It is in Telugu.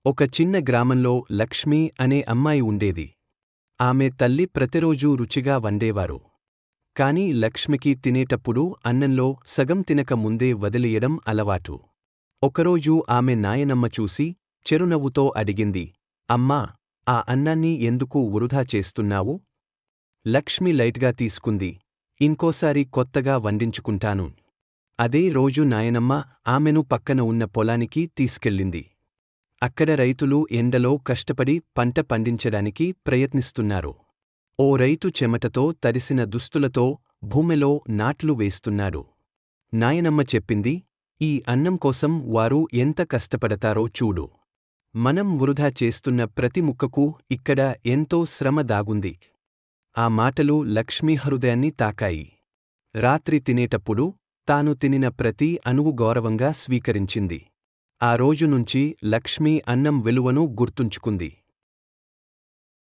ఒక చిన్న గ్రామంలో లక్ష్మి అనే అమ్మాయి ఉండేది. ఆమె తల్లి ప్రతిరోజూ రుచిగా వండేవారు. కాని లక్ష్మికి తినేటప్పుడు అన్నంలో సగం తినక ముందే వదిలియడం అలవాటు. ఒకరోజు ఆమె నాయనమ్మ చూసి చిరునవ్వుతో అడిగింది, అమ్మా, ఆ అన్నాన్ని ఎందుకు వృధా చేస్తున్నావు? లక్ష్మి లైట్గా తీసుకుంది. ఇంకోసారి కొత్తగా వండించుకుంటాను. అదే రోజు నాయనమ్మ ఆమెను పక్కన ఉన్న పొలానికి తీసుకెళ్ళింది. అక్కడ రైతులు ఎండలో కష్టపడి పంట పండించడానికి ప్రయత్నిస్తున్నారు. ఓ రైతు చెమటతో తడిసిన దుస్తులతో భూమిలో నాట్లు వేస్తున్నాడు. నాయనమ్మ చెప్పింది, ఈ అన్నం కోసం వారు ఎంత కష్టపడతారో చూడు. మనం వృధా చేస్తున్న ప్రతి ముక్కకు ఇక్కడ ఎంతో శ్రమ దాగుంది. ఆ మాటలు లక్ష్మి హృదయాన్ని తాకాయి. రాత్రి తినేటప్పుడు తాను తినిన ప్రతి అణువు గౌరవంగా స్వీకరించింది. ఆ రోజు నుంచి లక్ష్మి అన్నం విలువను గుర్తుంచుకుంది.